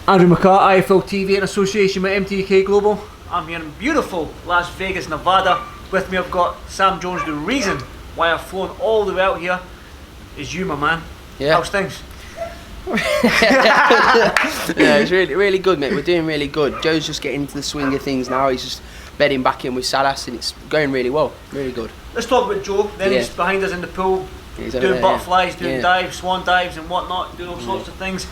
Andrew McCART, IFL TV in association with MTK Global. I'm here in beautiful Las Vegas, Nevada. With me I've got Sam Jones. The reason why I've flown all the way out here is you, my man. Yeah. How's things? Yeah, it's really good, mate. We're doing really good. Joe's just getting into the swing of things now. He's just bedding back in with Salas and it's going really well. Really good. Let's talk about Joe. Then he's behind us in the pool, He's doing there, butterflies, doing dives, swan dives and whatnot, doing all sorts of things.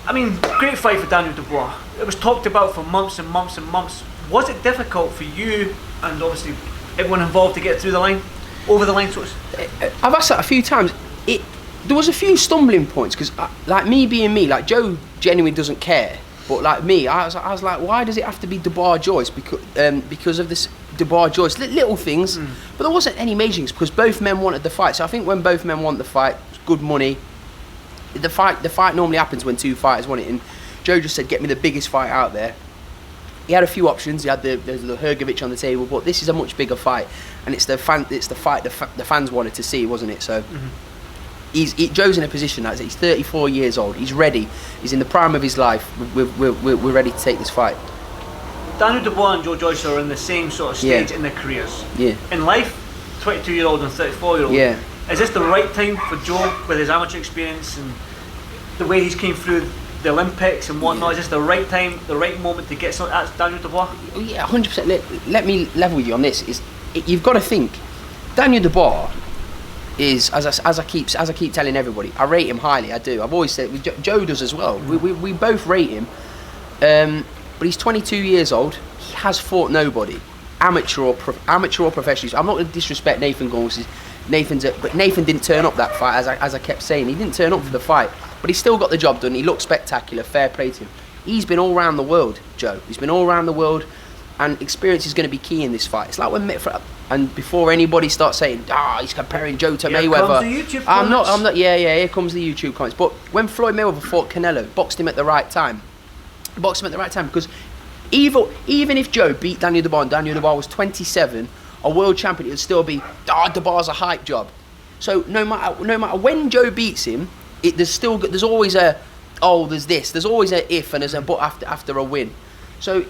I mean, great fight for Daniel Dubois. It was talked about for months and months and months. Was it difficult for you and obviously everyone involved to get through the line, over the line? I've asked that a few times. There was a few stumbling points because, like me being me, like Joe genuinely doesn't care. But like me, I was like, why does it have to be Dubois Joyce? Because of this Dubois Joyce, little things. But there wasn't any major things because both men wanted the fight. So I think when both men want the fight, it's good money. The fight normally happens when two fighters want it, and Joe just said, "Get me the biggest fight out there." He had a few options. He had the Hrgovic on the table, but this is a much bigger fight, and it's the fight the fans wanted to see, wasn't it? So Joe's in a position that he's 34 years old. He's ready. He's in the prime of his life. We're ready to take this fight. Daniel Dubois and Joe Joyce are in the same sort of stage in their careers. Yeah. In life, 22-year-old and 34-year-old. Yeah. Is this the right time for Joe, with his amateur experience and the way he's came through the Olympics and whatnot? Is this the right time, the right moment to get something at Daniel Dubois? Yeah, 100%. Let me level with you on this. You've got to think, Daniel Dubois is, as I keep telling everybody, I rate him highly. I do. I've always said, Joe does as well. We both rate him. But he's 22 years old. He has fought nobody, amateur or professional. I'm not going to disrespect Nathan Gormley. But Nathan didn't turn up that fight, as I kept saying. He didn't turn up for the fight, but he still got the job done. He looked spectacular. Fair play to him. He's been all around the world, Joe. He's been all around the world, and experience is going to be key in this fight. It's like when and before anybody starts saying, he's comparing Joe to Mayweather. Comes the YouTube I'm not. Yeah. Here comes the YouTube comments. But when Floyd Mayweather fought Canelo, boxed him at the right time. Because even if Joe beat Daniel Dubois and Daniel Dubois was 27. A world champion, it would still be, Dubois a hype job. So no matter when Joe beats him, there's always there's always a if and there's a but after a win. So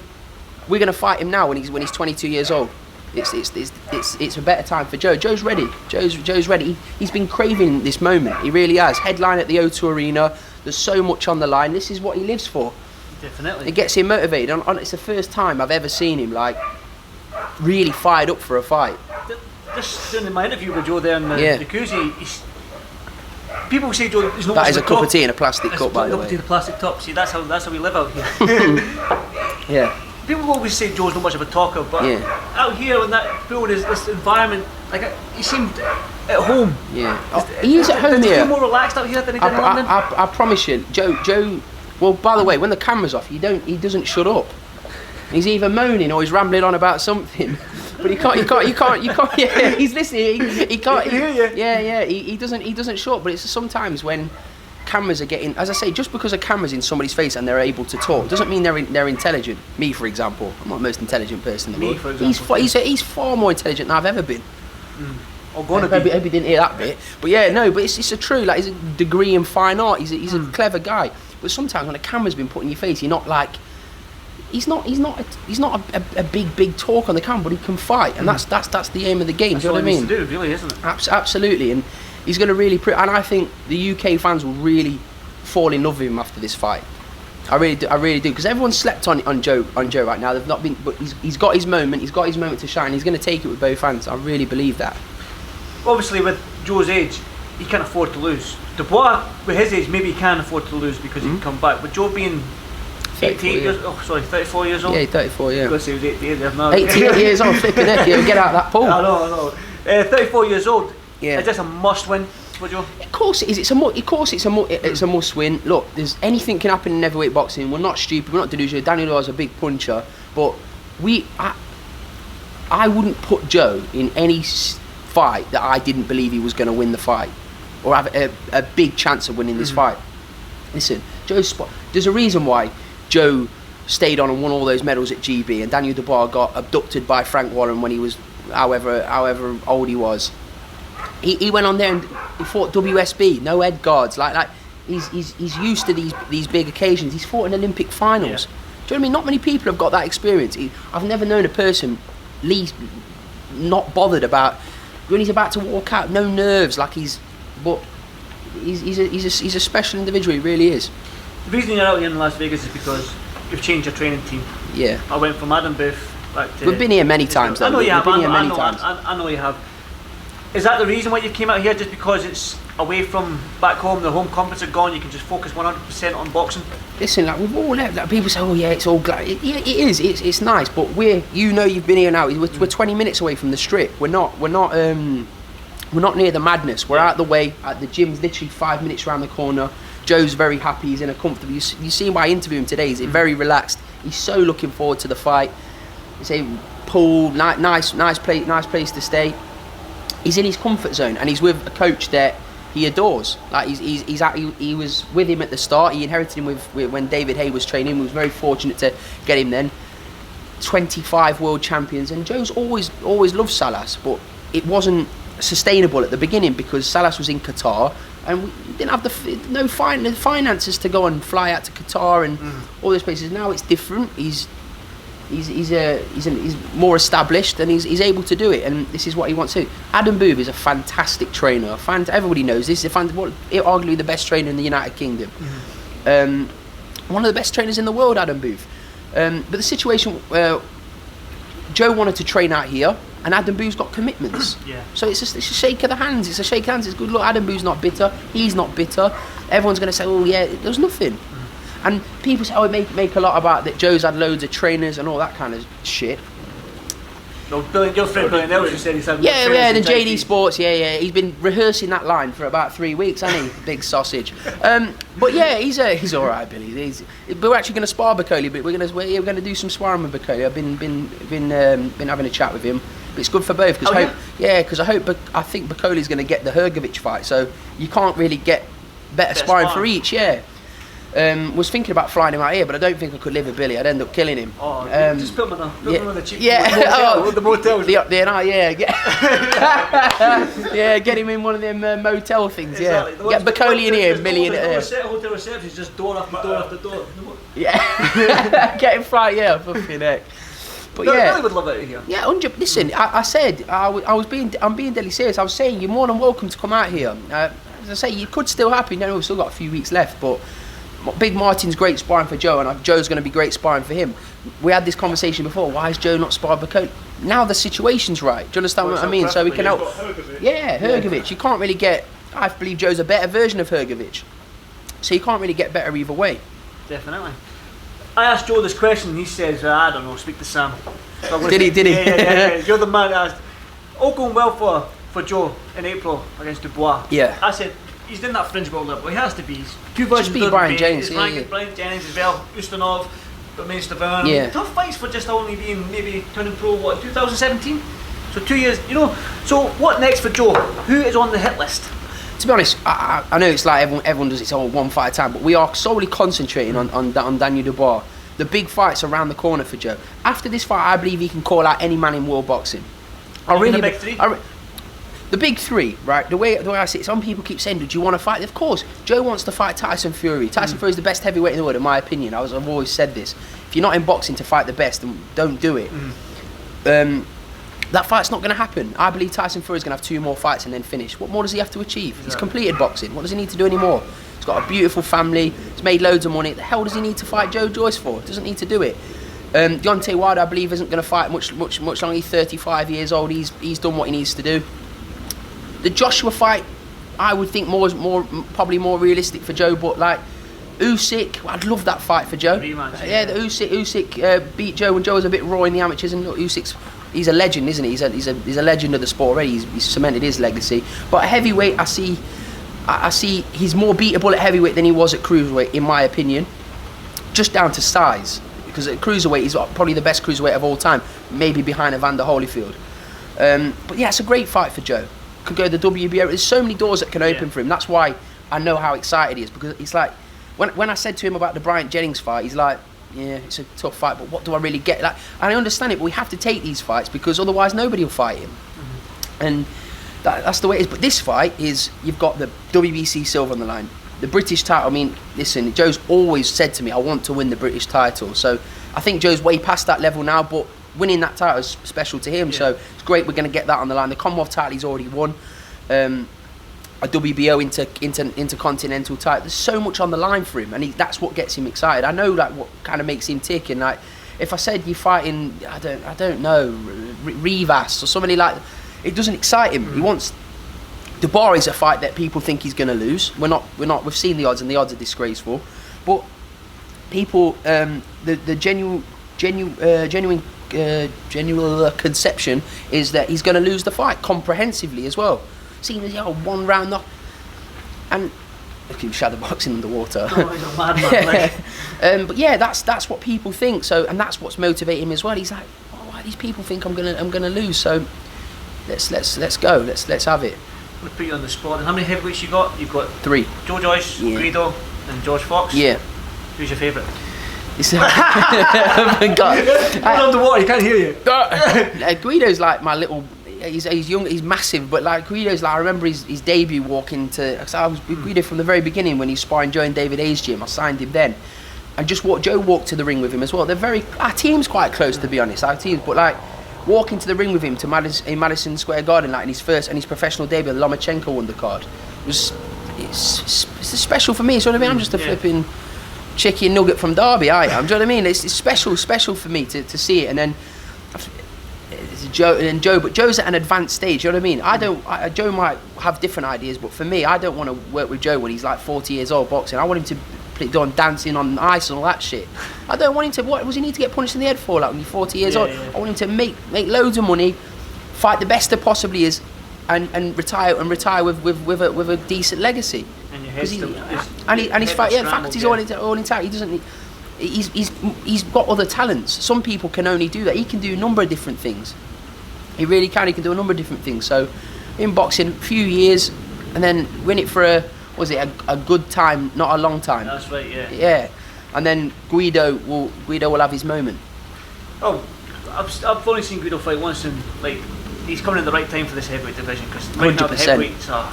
we're gonna fight him now when he's 22 years old. It's a better time for Joe. Joe's ready. Joe's ready. He's been craving this moment. He really has. Headline at the O2 Arena. There's so much on the line. This is what he lives for. Definitely. It gets him motivated. It's the first time I've ever seen him really fired up for a fight. Just during my interview with Joe there in the jacuzzi, people say Joe is not. That is a cup of tea in a plastic cup, by the way. A plastic cup. See, that's how we live out here. Yeah. People always say Joe's not much of a talker, but out here in that pool, this environment, he seemed at home. Yeah. He is at home here. Does he feel here. more relaxed out here than he did in London? I promise you, Joe. Well, by the way, when the camera's off, he doesn't shut up. He's either moaning or he's rambling on about something, but he can't. Yeah, he's listening. He can't. He doesn't shut up. But it's sometimes when cameras are getting, as I say, just because a camera's in somebody's face and they're able to talk doesn't mean they're intelligent. Me, for example, I'm not the most intelligent person in the world. For example, he's far more intelligent than I've ever been. I hope you didn't hear that bit. But but it's a true. He's a degree in fine art. He's a clever guy. But sometimes when a camera's been put in your face, you're not like. He's not a big talk on the camera, but he can fight, and that's the aim of the game. That's do you know what I mean? That's what he needs to do, really, isn't it? Absolutely, and he's going to really. And I think the UK fans will really fall in love with him after this fight. I really do, because everyone's slept on Joe right now. They've not been, but he's got his moment. He's got his moment to shine. He's going to take it with both hands. I really believe that. Obviously, with Joe's age, he can't afford to lose. Dubois, with his age, maybe he can afford to lose because he can come back. But Joe being 34 years old? Yeah, 34, yeah. I was going to say he was 88 there now. 88 years old, flipping heck, get out of that pool. I know. 34 years old. Yeah. Is this a must win for Joe? Of course it is. It's a must win. Look, there's anything can happen in heavyweight boxing. We're not stupid. We're not delusional. Daniel Dubois is a big puncher, but I wouldn't put Joe in any fight that I didn't believe he was going to win the fight or have a big chance of winning this fight. Listen, there's a reason why Joe stayed on and won all those medals at GB, and Daniel Dubois got abducted by Frank Warren when he was however old he was. He went on there and he fought WSB, no head guards. he's used to these big occasions. He's fought in Olympic finals. Yeah. Do you know what I mean? Not many people have got that experience. I've never known a person not bothered about when he's about to walk out. No nerves, like he's a special individual. He really is. The reason you're out here in Las Vegas is because you've changed your training team. Yeah. I went from Adam Booth back to... We've been here many times, though. I know you have. We've been here many I times. know you have. Is that the reason why you came out here, just because it's away from back home, the home comforts are gone, you can just focus 100% on boxing? Listen, like we've all left. Like, people say, "Oh yeah, it's all yeah, it is. It's nice." But you've been here now. We're 20 minutes away from the strip. We're not near the madness. We're out the way. At the gym's literally 5 minutes around the corner. Joe's very happy. He's in a comfortable. You see why I interview him today. He's very relaxed. He's so looking forward to the fight. You say pool, nice place to stay. He's in his comfort zone, and he's with a coach that he adores. Like he was with him at the start. He inherited him with when David Hay was training. We was very fortunate to get him then. 25 world champions, and Joe's always loved Salas, but it wasn't sustainable at the beginning because Salas was in Qatar, and we didn't have the finances to go and fly out to Qatar and all those places. Now it's different. He's more established, and he's able to do it, and this is what he wants to do. Adam Booth is a fantastic trainer. Everybody knows this. Arguably the best trainer in the United Kingdom. One of the best trainers in the world, Adam Booth. But the situation, Joe wanted to train out here, and Adam Booth's got commitments. Yeah. So it's a shake of the hands. It's a shake of hands. It's good. Look, Adam Booth's not bitter. He's not bitter. Everyone's going to say, "Oh yeah, there's nothing." And people say, "Oh, make a lot about that. Joe's had loads of trainers and all that kind of shit." No, your friend Billy Nelson said he's had... Yeah, the JD Sports, yeah. He's been rehearsing that line for about 3 weeks, hasn't he? Big sausage. But yeah, he's all right, Billy. We're actually going to spar Bacoli, but we're going to do some sparring with Bacoli. I've been having a chat with him. But it's good for both because I think Bacoli's going to get the Hrgovic fight, so you can't really get better sparring for each. Yeah. Was thinking about flying him out here, but I don't think I could live with Billy. I'd end up killing him. Oh, just put him on the cheap the motels. Get him in one of them motel things. Exactly. Get Bacoli in here, Billy in here. Hotel reception is just door after door after door. Yeah, get him fly, yeah, fucking heck. But yeah, Billy would love it here. Yeah, 100. Listen, I said I'm being deadly serious. I was saying you're more than welcome to come out here. As I say, it could still happen. You know, we've still got a few weeks left, but Big Martin's great sparring for Joe, and Joe's going to be great sparring for him. We had this conversation before. Why is Joe not sparring Bacoli? Now the situation's right. Do you understand what I mean? So we can help. Yeah, Hrgovic. You can't really get. I believe Joe's a better version of Hrgovic, so you can't really get better either way. Definitely. I asked Joe this question, and he says, "I don't know. Speak to Sam." So Did he? Yeah. You're the man that asked. All going well for Joe in April against Dubois. Yeah. I said, he's doing that fringe world level. He has to be. Just beat Brian Jennings. Brian Jennings as well. Ustinov, Domain Stavern. Yeah. Tough fights for just only being maybe turning pro. 2017. So 2 years. So what next for Joe? Who is on the hit list? To be honest, I know it's like everyone does its own one fight at a time, but we are solely concentrating on Daniel Dubois. The big fight's around the corner for Joe. After this fight, I believe he can call out any man in world boxing. The big three? The big three, right? The way I see it, some people keep saying, "Do you want to fight?" Of course, Joe wants to fight Tyson Fury. Tyson Fury is the best heavyweight in the world, in my opinion. I've always said this. If you're not in boxing to fight the best, then don't do it. That fight's not going to happen. I believe Tyson Fury is going to have 2 more fights and then finish. What more does he have to achieve? Exactly. He's completed boxing. What does he need to do anymore? He's got a beautiful family. He's made loads of money. What the hell does he need to fight Joe Joyce for? Doesn't need to do it. Deontay Wilder, I believe, isn't going to fight much longer. He's 35 years old. He's done what he needs to do. The Joshua fight, I would think probably more realistic for Joe, but like Usyk, I'd love that fight for Joe. Rematch, yeah, the Usyk beat Joe when Joe was a bit raw in the amateurs, and look, he's a legend, isn't he? He's a legend of the sport already. He's cemented his legacy. But at heavyweight, I see he's more beatable at heavyweight than he was at cruiserweight, in my opinion, just down to size. Because at cruiserweight, he's probably the best cruiserweight of all time, maybe behind Evander Holyfield. But yeah, it's a great fight for Joe. Could go to the WBO. There's so many doors that can open for him. That's why I know how excited he is, because it's like when I said to him about the Brian Jennings fight, he's like, yeah, it's a tough fight, but what do I really get? Like, and I understand it, but we have to take these fights because otherwise nobody will fight him. And that's the way it is. But this fight is, you've got the WBC silver on the line. the British title. I mean, listen, Joe's always said to me, I want to win the British title. So I think Joe's way past that level now, but winning that title is special to him. So it's great. We're going to get that on the line. The Commonwealth title he's already won. A WBO intercontinental title. There's so much on the line for him, and that's what gets him excited. I know like what kind of makes him tick. And like, if I said you're fighting, I don't know, Rivas or somebody like, it doesn't excite him. He wants. Dubois is a fight that people think he's going to lose. We're not. We've seen the odds, and the odds are disgraceful. But people, the genuine conception is that he's going to lose the fight comprehensively as well. Seeing as one round knock, and I keep shadow boxing underwater. Oh, he's a madman. But yeah, that's what people think. So, and that's what's motivating him as well. He's like, why these people think I'm gonna lose? So let's go. Let's have it. We'll put you on the spot. And how many heavyweights you got? You've got 3. Joe Joyce, Guido, and George Fox. Yeah. Who's your favourite? Oh my God. I'm underwater. He can't hear you. Guido's like my little. He's young, he's massive, but like Guido's like, I remember his debut walking to, cause I was with Guido from the very beginning when he was sparring Joe and David Hayes' gym. I signed him then, and Joe walked to the ring with him as well. Our team's quite close, to be honest, but like walking to the ring with him to Madison Square Garden, like in his professional debut, the Lomachenko undercard, it's special for me. So what I mean, I'm just a flipping chicken nugget from Derby. Do you know what I mean? It's special for me to see it, and then. Joe, but Joe's at an advanced stage. You know what I mean? Joe might have different ideas, but for me, I don't want to work with Joe when he's like 40 years old boxing. I want him to do on dancing on ice and all that shit. I don't want him to. What does he need to get punched in the head for? Like when you're 40 years old, I want him to make loads of money, fight the best there possibly is, and retire with a decent legacy. And your head's still. And his fight. Yeah, faculties all intact. He doesn't need. He's got other talents. Some people can only do that. He can do a number of different things. He really can. He can do a number of different things. So, in boxing, a few years, and then win it for a good time, not a long time. That's right. Yeah. Yeah, and then Guido will have his moment. Oh, I've only seen Guido fight once, and like he's coming in the right time for this heavyweight division because right now the heavyweights are.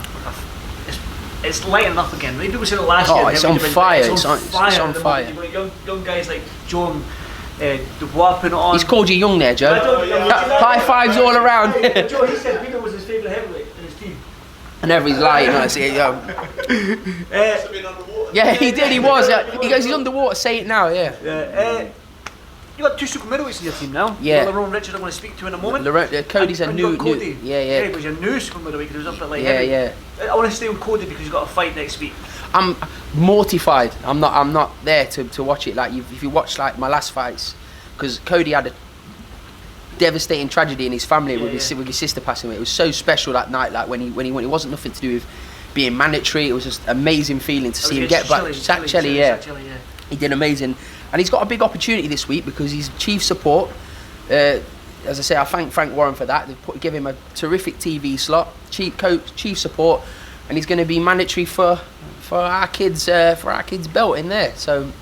It's lighting up again. Maybe people said it last year. It's on fire. It's on fire. You've got young guys like Joe Dubois putting it on. He's called you young there, Joe. High fives all around. Joe, he said Guido was his favourite heavyweight in his team. And everybody's lying. I see it. Yeah, he did. He was. He goes. He's underwater. Say it now. Yeah. You got 2 super middleweights in your team now. Yeah. You got Lerone Richard I'm going to speak to in a moment. Cody's a new. Cody. Yeah. He was your new super middleweight because he was up at like. Yeah. I want to stay on Cody because he's got a fight next week. I'm mortified. I'm not there to watch it. Like if you watch like my last fights, because Cody had a devastating tragedy in his family with his sister passing away. It was so special that night. Like when he went, it wasn't nothing to do with being mandatory. It was just amazing feeling to see him get back. Chile, yeah. He did amazing. And he's got a big opportunity this week because he's chief support. As I say, I thank Frank Warren for that. They give him a terrific TV slot, chief support, and he's going to be mandatory for our kids' belt in there. So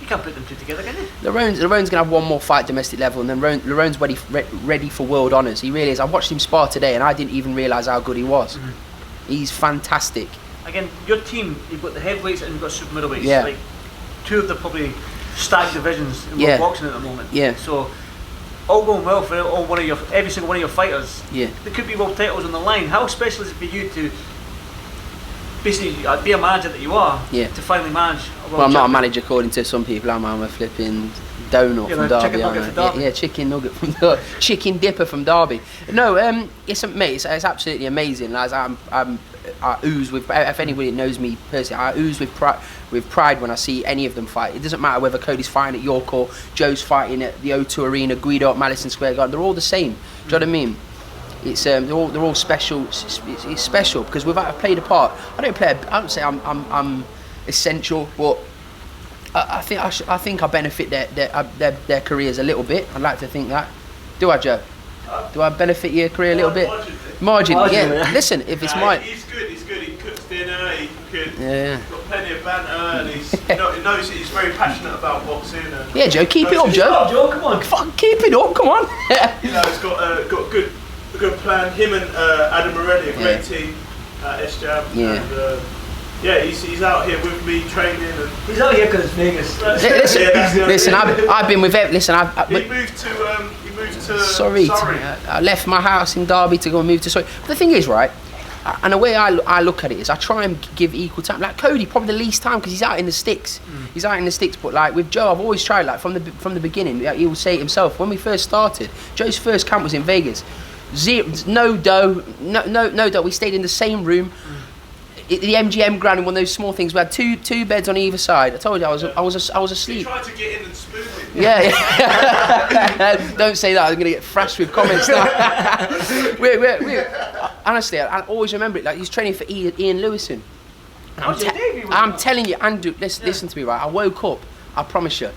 you can't put them two together, can you? Lerone's going to have one more fight domestic level, and then Lerone's ready for world honours. He really is. I watched him spar today, and I didn't even realise how good he was. Mm-hmm. He's fantastic. Again, your team, you've got the heavyweights and you've got super middleweights. Yeah. Like 2 of the probably stacked divisions in world boxing at the moment. Yeah. So all going well for every single one of your fighters. Yeah. There could be world titles on the line. How special is it for you to basically be a manager that you are? Yeah. To finally manage a world Well, I'm not a champion? manager according to some people. I'm a flipping donut from Derby. Yeah, chicken nugget from Derby. Chicken dipper from Derby. No, it's absolutely amazing. As I ooze with. If anybody knows me personally, I ooze with pride when I see any of them fight. It doesn't matter whether Cody's fighting at York or Joe's fighting at the O2 Arena, Guido at Madison Square Garden. They're all the same. Do you know what I mean? It's they're all special. It's special because I've played a part. I don't say I'm essential, but I think I benefit their careers a little bit. I'd like to think that. Do I, Joe? Do I benefit your career a little bit? Margin, yeah. Listen, if it's my. He's good. He cooks dinner. He can. Yeah. He's got plenty of banter, and he knows he's very passionate about boxing. And Yeah, Joe, keep it up, Joe. Joe, come on. Fuck, keep it up, come on. He's got a good plan. Him and Adam Morelli, a great team at SJAM. Yeah. And, Yeah, he's out here with me training. And He's out here because it's Vegas. Listen, I've been with. Listen, he moved to Surrey. Surrey. I left my house in Derby to go and move to Surrey. But the thing is, right, and the way I look at it is I try and give equal time. Like Cody, probably the least time because he's out in the sticks. He's out in the sticks. But like with Joe, I've always tried. Like from the beginning, he will say it himself. When we first started, Joe's first camp was in Vegas. No dough. We stayed in the same room. The MGM Grand in one of those small things. We had two beds on either side. I told you I was asleep. He tried to get in and spoon it. Yeah. Don't say that. I'm going to get thrashed with comments now. Honestly, I always remember it. Like he's training for Ian Lewison. I'm telling you, Andrew. Listen to me, right? I woke up. I promise you.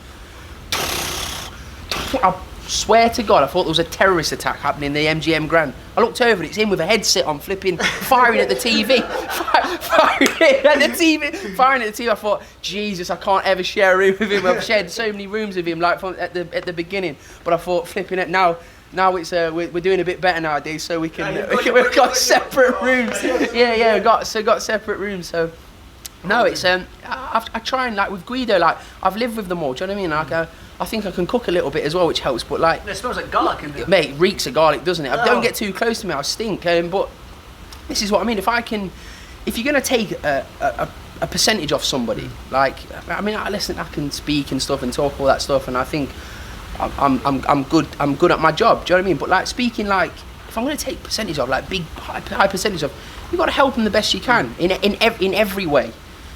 I swear to God, I thought there was a terrorist attack happening in the MGM Grand. I looked over and it's him with a headset on, firing at the TV. Firing at the TV. I thought, Jesus, I can't ever share a room with him. I've shared so many rooms with him, like at the beginning. But I thought, flipping it now it's we're doing a bit better nowadays, so we've got separate rooms. Yeah, got separate rooms. So no, it's I try and like with Guido, like I've lived with them all. Do you know what I mean? Like I think I can cook a little bit as well, which helps. But like, it smells like garlic in there. Mate, reeks of garlic, doesn't it? Don't get too close to me, I'll stink. But this is what I mean. If you're gonna take a percentage off somebody, like I mean, listen, I can speak and stuff and talk all that stuff, and I think I'm good at my job. Do you know what I mean? But like speaking, like if I'm gonna take percentage off, like big high percentage off, you got to help them the best you can in every way,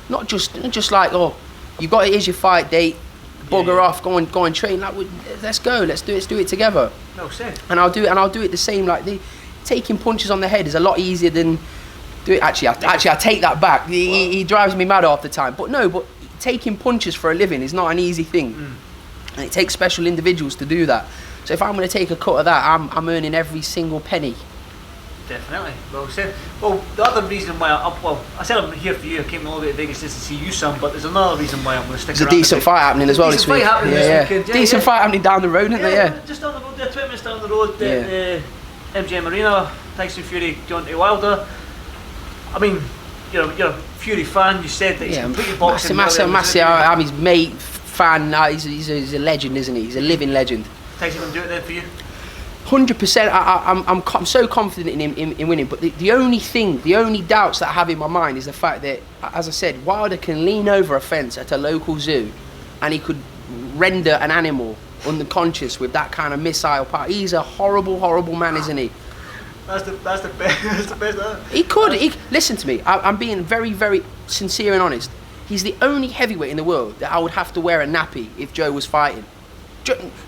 not just like here's your fight date. Bugger off, go and train. Like, let's go. Let's do it together. No sense. And I'll do it the same. Like taking punches on the head is a lot easier than do it. Actually, I take that back. He drives me mad half the time. But taking punches for a living is not an easy thing, and it takes special individuals to do that. So if I'm going to take a cut of that, I'm earning every single penny. Definitely. Well said. Well, the other reason why I said I'm here for you. I came all the way to Vegas just to see you, son. But there's another reason why I'm going to stick around. There's a decent fight happening as well this week. Decent fight happening down the road, isn't there? Yeah. Just down the road there, 20 minutes down the road, the MGM Arena. Tyson Fury, Deontay Wilder. I mean, you're a Fury fan. You said that he's completely boxing. Massive. I'm his mate, fan. He's a legend, isn't he? He's a living legend. Tyson going to do it then for you? 100%. I'm so confident in winning, but the only doubts that I have in my mind is the fact that, as I said, Wilder can lean over a fence at a local zoo and he could render an animal unconscious with that kind of missile power. He's a horrible man, isn't he? That's the best. That's the best. He could. Listen to me. I'm being very, very sincere and honest. He's the only heavyweight in the world that I would have to wear a nappy if Joe was fighting.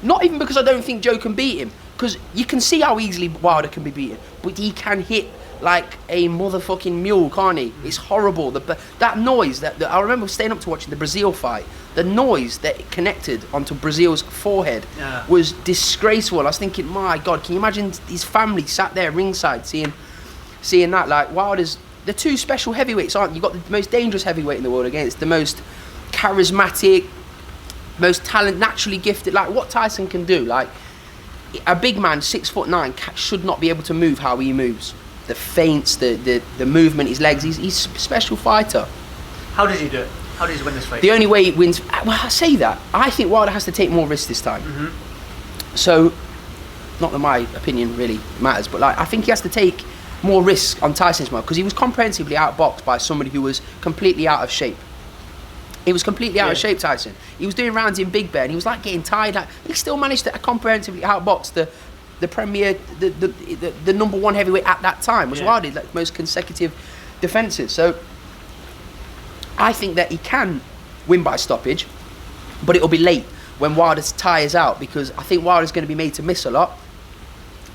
Not even because I don't think Joe can beat him, because you can see how easily Wilder can be beaten, but he can hit like a motherfucking mule, can't he? It's horrible. That noise that I remember staying up to watching the Brazil fight. The noise that it connected onto Brazil's forehead was disgraceful. I was thinking, my God, can you imagine his family sat there ringside seeing that? Like Wilder's the two special heavyweights, aren't you? You've got the most dangerous heavyweight in the world against the most charismatic, most talent, naturally gifted. Like what Tyson can do, like a big man, 6'9", should not be able to move how he moves. The feints, the movement, his legs. He's a special fighter. How does he do it? How does he win this fight? The only way he wins. Well, I say that. I think Wilder has to take more risks this time. Mm-hmm. So, not that my opinion really matters, but like I think he has to take more risks on Tyson's mark because he was comprehensively outboxed by somebody who was completely out of shape. He was completely out of shape, Tyson. He was doing rounds in Big Bear and he was like getting tired. Like, he still managed to comprehensively outbox the premier, the number one heavyweight at that time. Was Wilder, like most consecutive defences. So I think that he can win by stoppage, but it'll be late when Wilder tires out because I think Wilder's going to be made to miss a lot,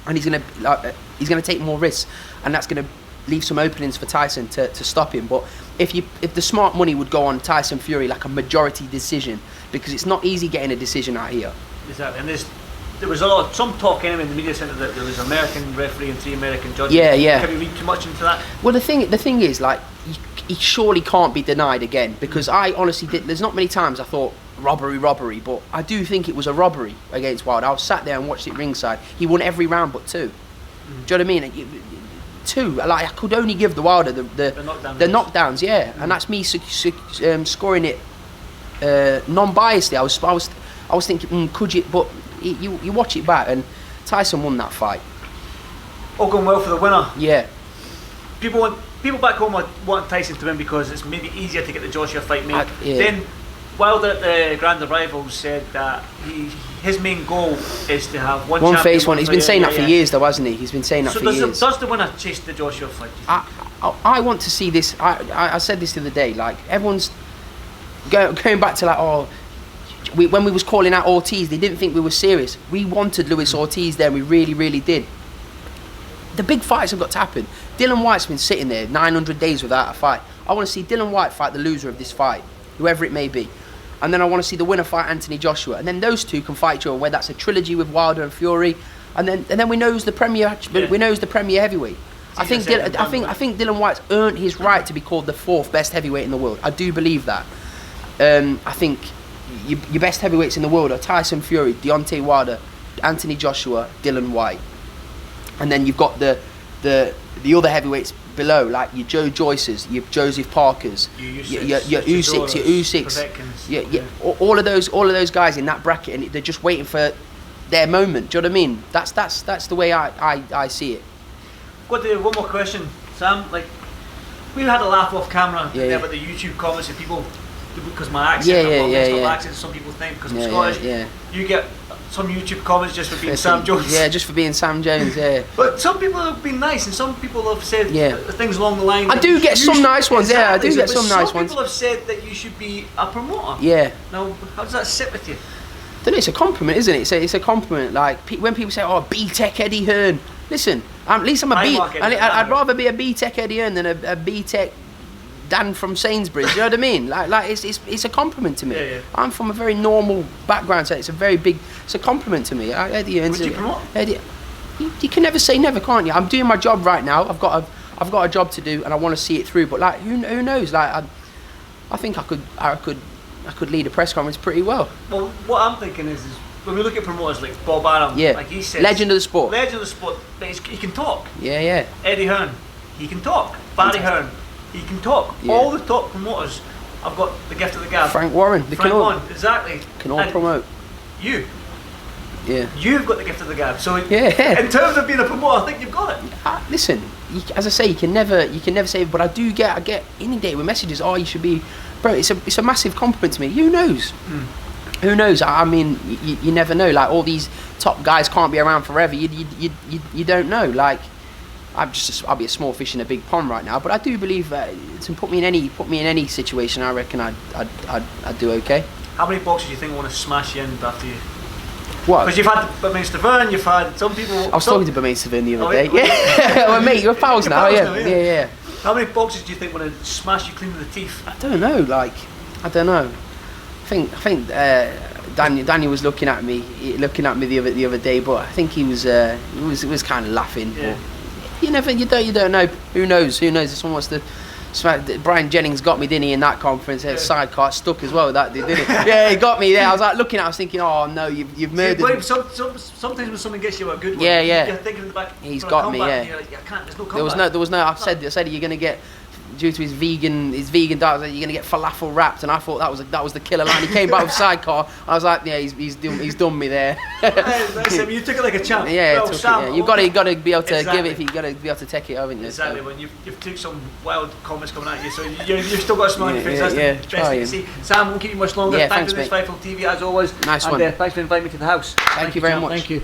and he's going to take more risks, and that's going to leave some openings for Tyson to stop him. But if the smart money would go on Tyson Fury like a majority decision, because it's not easy getting a decision out here. Exactly, and there was some talk anyway in the media centre that there was an American referee and 3 American judges. Yeah. Can we read too much into that? Well, the thing is, like, he surely can't be denied again, because I honestly there's not many times I thought robbery, but I do think it was a robbery against Wilder. I was sat there and watched it ringside. He won every round but 2. Do you know what I mean? two. Like I could only give the Wilder the knockdowns, yeah, and that's me scoring it non-biasedly. I was thinking, could you? But you watch it back, and Tyson won that fight. All going well for the winner. Yeah. People back home want Tyson to win because it's maybe easier to get the Joshua fight made. Then Wilder at the Grand Arrivals said that his main goal is to have one face one. He's been saying that for years, though, hasn't he? He's been saying that for years. Does the winner chase the Joshua fight? I want to see this. I said this the other day. Like everyone's going back to like, when we was calling out Ortiz, they didn't think we were serious. We wanted Luis Ortiz there. We really, really did. The big fights have got to happen. Dylan White's been sitting there 900 days without a fight. I want to see Dylan White fight the loser of this fight, whoever it may be. And then I want to see the winner fight Anthony Joshua. And then those two can fight each other, where that's a trilogy with Wilder and Fury. And then we know who's the premier. We know who's the premier heavyweight. I think Dylan White's earned his right to be called the 4th best heavyweight in the world. I do believe that. I think your best heavyweights in the world are Tyson Fury, Deontay Wilder, Anthony Joshua, Dylan White. And then you've got the other heavyweights below, like your Joe Joyces, your Joseph Parkers, your Usyks, all of those guys in that bracket, and they're just waiting for their moment. Do you know what I mean? That's the way I see it. Got to do one more question, Sam. Like, we had a laugh off camera there about the YouTube comments of people, because my accent, accent, some people think because I'm Scottish. You get some YouTube comments just for being Sam Jones. Yeah, just for being Sam Jones, yeah. But some people have been nice, and some people have said things along the line. I do get some nice ones, I do get some nice ones. Some people have said that you should be a promoter. Yeah. Now, how does that sit with you? I don't know, it's a compliment, isn't it? It's a compliment. Like, when people say, B-Tech Eddie Hearn. Listen, at least I'm a B. I'd rather be a B-Tech Eddie Hearn than a B-Tech Dan from Sainsbury's. You know what I mean? Like it's a compliment to me. Yeah. I'm from a very normal background, so it's a compliment to me. Eddie Hearn's. Would you promote? Eddie, you can never say never, can't you? I'm doing my job right now. I've got a job to do, and I want to see it through. But like, who knows? Like, I think I could lead a press conference pretty well. Well, what I'm thinking is when we look at promoters like Bob Arum, like he says, legend of the sport, but he can talk. Yeah. Eddie Hearn, he can talk. Barry Hearn, he can talk. Yeah. All the top promoters have got the gift of the gab. Frank Warren, exactly. Can all promote. You. Yeah. You've got the gift of the gab. So in terms of being a promoter, I think you've got it. Listen, as I say, you can never say, but I get inundated with messages. You should be, bro. It's a massive compliment to me. Who knows? Who knows? I mean, you never know. Like, all these top guys can't be around forever. You don't know. Like, I'll be a small fish in a big pond right now. But I do believe that to put me in any situation, I reckon I'd do okay. How many boxes do you think want to smash you in after you? What? Because you've had Buckminster Stern, you've had some people. I was talking to Buckminster Stern the other day. Yeah, well, mate, you're pals now. Yeah. How many boxes do you think want to smash you clean with the teeth? I don't know. I think Daniel was looking at me the other day, but I think he was kind of laughing. Yeah. But you don't know. Who knows? If someone wants to. Brian Jennings got me, didn't he, in that conference? Sidecar stuck as well, that didn't it? Yeah, he got me there. I was like looking at it, I was thinking, oh no, you've murdered. Sometimes when someone gets you a good one, yeah. You're thinking in the back. He's got me, yeah. You're like, I can't. There's no comeback. There was no. I said you're going to get, due to his vegan diet, you're going to get falafel wrapped, and I thought that was the killer line. He came back with sidecar. I was like, yeah, he's done me there. You took it like a champ. Yeah, you've got to be able to give it. You've got to be able to take it, haven't you? Exactly. When you've took some wild comments coming at you, so you've still got a smile on your face. That's the best thing to see. Sam, won't keep you much longer. Thanks for this Fightful TV as always. Nice one. And thanks for inviting me to the house. Thank you very much. Thank you.